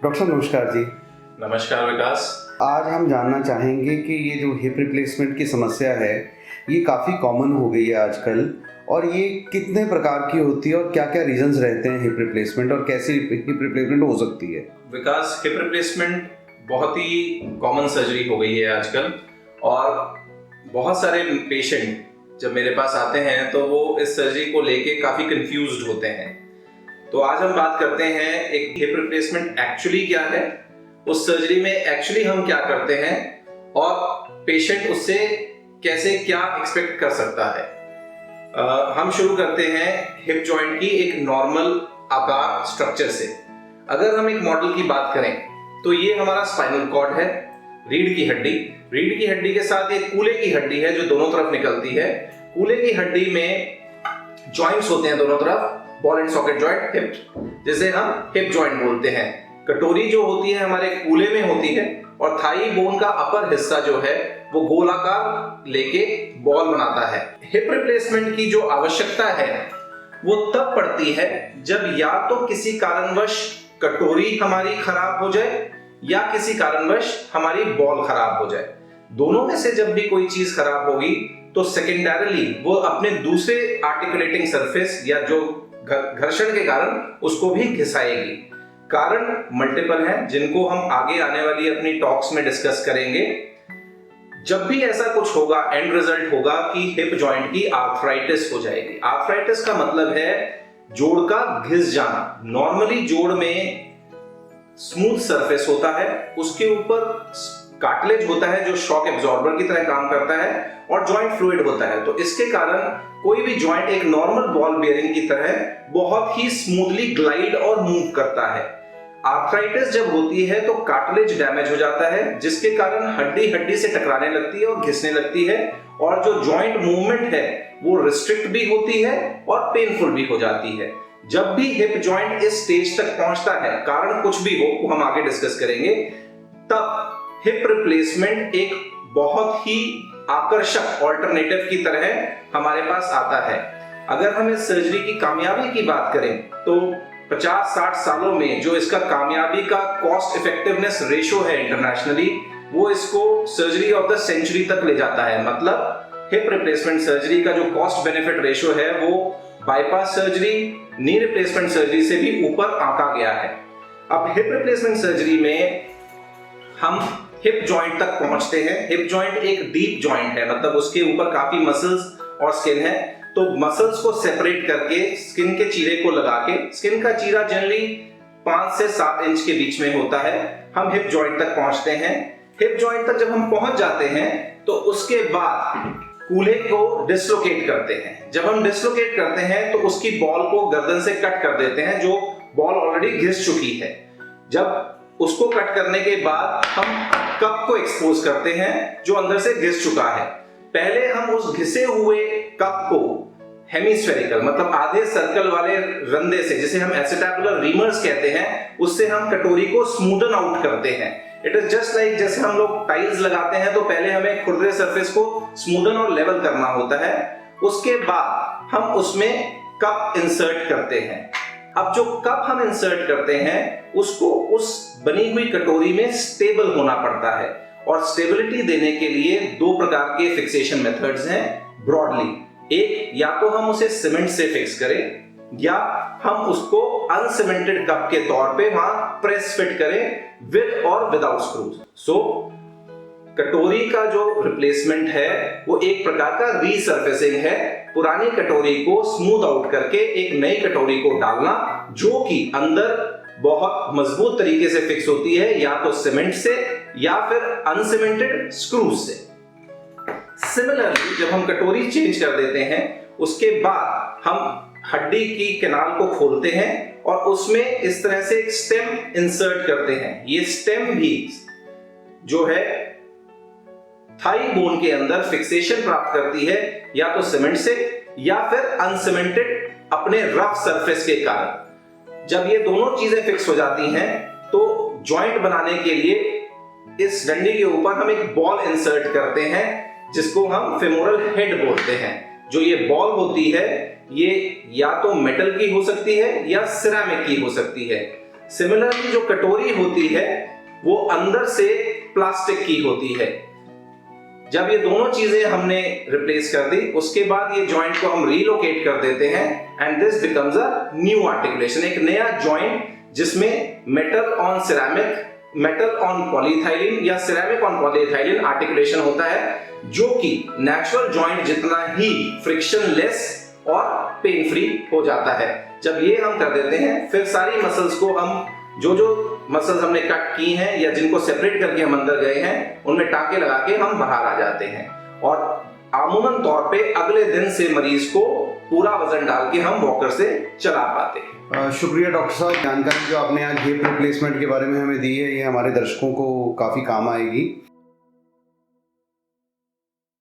Doctor साहब नमस्कार जी। नमस्कार विकास। आज हम जानना चाहेंगे कि ये जो हिप रिप्लेसमेंट की समस्या है ये काफ़ी कॉमन हो गई है आजकल, और ये कितने प्रकार की होती है और क्या क्या रीजंस रहते हैं हिप रिप्लेसमेंट और कैसी हिप रिप्लेसमेंट हो सकती है? विकास, हिप रिप्लेसमेंट बहुत ही कॉमन सर्जरी हो गई है आजकल, और बहुत सारे पेशेंट जब मेरे पास आते हैं तो वो इस सर्जरी को लेके काफ़ी कंफ्यूज्ड होते हैं। तो आज हम बात करते हैं एक हिप रिप्लेसमेंट एक्चुअली क्या है, उस सर्जरी में एक्चुअली हम क्या करते हैं और पेशेंट उससे कैसे क्या एक्सपेक्ट कर सकता है। हम शुरू करते हैं हिप जॉइंट की एक नॉर्मल आकार स्ट्रक्चर से। अगर हम एक मॉडल की बात करें तो ये हमारा स्पाइनल कॉर्ड है, रीढ़ की हड्डी। रीढ़ की हड्डी के साथ एक कूल्हे की हड्डी है जो दोनों तरफ निकलती है। कूल्हे की हड्डी में जॉइंट्स होते हैं दोनों तरफ, ball and socket joint, hip, जिसे हम हिप जॉइंट बोलते हैं। कटोरी जो होती है हमारे कूल्हे में होती है, और थाई बोन का अपर हिस्सा जो है वो गोलाकार लेके बॉल बनाता है। हिप रिप्लेसमेंट की जो आवश्यकता है वो तब पड़ती है जब या तो किसी कारणवश कटोरी हमारी खराब हो जाए या किसी कारणवश हमारी बॉल खराब हो जाए। दोनों में से जब भी कोई चीज खराब होगी तो सेकेंडरीली वो अपने दूसरे आर्टिकुलेटिंग सरफेस या जो घर्षण के कारण उसको भी घिसाएगी। कारण मल्टीपल हैं जिनको हम आगे आने वाली अपनी टॉक्स में डिस्कस करेंगे। जब भी ऐसा कुछ होगा, एंड रिजल्ट होगा कि हिप जॉइंट की आर्थराइटिस हो जाएगी। आर्थराइटिस का मतलब है जोड़ का घिस जाना। नॉर्मली जोड़ में स्मूथ सरफेस होता है, उसके ऊपर कार्टिलेज होता है जो शॉक एब्जॉर्बर की तरह काम करता है, और जॉइंट फ्लूइड होता है। तो इसके कारण कोई भी जॉइंट एक नॉर्मल बॉल बेयरिंग की तरह बहुत ही स्मूथली ग्लाइड और मूव करता है। आर्थराइटिस जब होती है तो कार्टिलेज डैमेज हो जाता है, जिसके कारण हड्डी हड्डी से टकराने लगती है और घिसने लगती है, और जो जॉइंट मूवमेंट है वो रिस्ट्रिक्ट भी होती है और पेनफुल भी हो जाती है। जब भी हिप जॉइंट इस स्टेज तक पहुंचता है, कारण कुछ भी हो वो हम आगे डिस्कस करेंगे, तब हिप रिप्लेसमेंट एक बहुत ही आकर्षक ऑल्टरनेटिव की तरह हमारे पास आता है। अगर हम इस सर्जरी की कामयाबी की बात करें तो 50-60 सालों में जो इसका कामयाबी का कॉस्ट इफेक्टिवनेस रेशो है इंटरनेशनली, वो इसको सर्जरी ऑफ द सेंचुरी तक ले जाता है। मतलब हिप रिप्लेसमेंट सर्जरी का जो कॉस्ट बेनिफिट रेशो है वो bypass surgery, knee replacement surgery से भी ऊपर आंका गया है। अब हिप रिप्लेसमेंट सर्जरी में हम हिप जॉइंट तक पहुंचते हैं। हिप जॉइंट एक डीप जॉइंट है, मतलब उसके ऊपर काफी मसल्स और स्किन है। तो मसल्स को सेपरेट करके स्किन के चीरे को लगा के, स्किन का चीरा जनरली 5 से 7 इंच के बीच में होता है, हम हिप जॉइंट तक पहुंचते हैं। हिप जॉइंट तक जब हम पहुंच जाते हैं तो उसके बाद कूल्हे को डिसलोकेट करते हैं। जब हम डिसलोकेट करते हैं तो उसकी बॉल को गर्दन से कट कर देते हैं, जो बॉल ऑलरेडी घिस चुकी है। जब उसको कट करने के बाद हम कप को एक्सपोज करते हैं जो अंदर से घिस चुका है। पहले हम उस घिसे हुए कप को हेमिस्फेरिकल, मतलब आधे सर्कल वाले रंधे से, जिसे हम एसिटाबुलर रीमर्स कहते हैं, उससे हम कटोरी को स्मूदन आउट करते हैं। इट इज जस्ट लाइक जैसे हम लोग टाइल्स लगाते हैं तो पहले हमें खुरदरे सरफेस को स्मूदन और लेवल करना होता है। उसके बाद हम उसमें कप इंसर्ट करते हैं। अब जो कप हम इंसर्ट करते हैं उसको उस बनी हुई कटोरी में स्टेबल होना पड़ता है, और स्टेबिलिटी देने के लिए 2 प्रकार के फिक्सेशन मेथड्स हैं ब्रॉडली। एक, या तो हम उसे सीमेंट से फिक्स करें या हम उसको अनसीमेंटेड कप के तौर पे वहां प्रेस फिट करें विद और विदाउट स्क्रूज। सो कटोरी का जो रिप्लेसमेंट है वो एक प्रकार का रीसर्फेसिंग है। पुरानी कटोरी को स्मूथ आउट करके एक नई कटोरी को डालना, जो कि अंदर बहुत मजबूत तरीके से फिक्स होती है, या तो सीमेंट से या फिर अनसीमेंटेड स्क्रूज से। सिमिलरली जब हम कटोरी चेंज कर देते हैं उसके बाद हम हड्डी की कैनाल को खोलते हैं और उसमें इस तरह से एक स्टेम इंसर्ट करते हैं। ये स्टेम भी जो है थाई बोन के अंदर फिक्सेशन प्राप्त करती है, या तो सीमेंट से या फिर अनसीमेंटेड अपने रफ सरफेस के कारण। जब ये दोनों चीजें फिक्स हो जाती हैं तो जॉइंट बनाने के लिए इस डंडी के ऊपर हम एक बॉल इंसर्ट करते हैं जिसको हम फेमोरल हेड बोलते हैं। जो ये बॉल होती है ये या तो मेटल की हो सकती है या सिरेमिक की हो सकती है। सिमिलरली जो कटोरी होती है वो अंदर से प्लास्टिक की होती है। जब ये दोनों चीजें हमने रिप्लेस कर दी, उसके बाद ये जॉइंट को हम रीलोकेट कर देते हैं and this becomes a new articulation, एक नया जॉइंट जिसमें metal on ceramic, metal on polyethylene या सिरेमिक ऑन पॉलीइथाइलिन आर्टिकुलेशन होता है, जो कि नेचुरल जॉइंट जितना ही फ्रिक्शन लेस और पेन फ्री हो जाता है। जब ये हम कर देते हैं, फिर सारी मसल्स को हम जो मसल्स हमने कट की हैं या जिनको सेपरेट करके हम अंदर गए हैं, उनमें टाके लगा के हम बाहर आ जाते हैं और अमूमन तौर पे अगले दिन से मरीज को पूरा वजन डाल के हम वॉकर से चला पाते हैं। शुक्रिया डॉक्टर साहब, जानकारी जो आपने आज हिप रिप्लेसमेंट के बारे में हमें दी है ये हमारे दर्शकों को काफ़ी काम आएगी।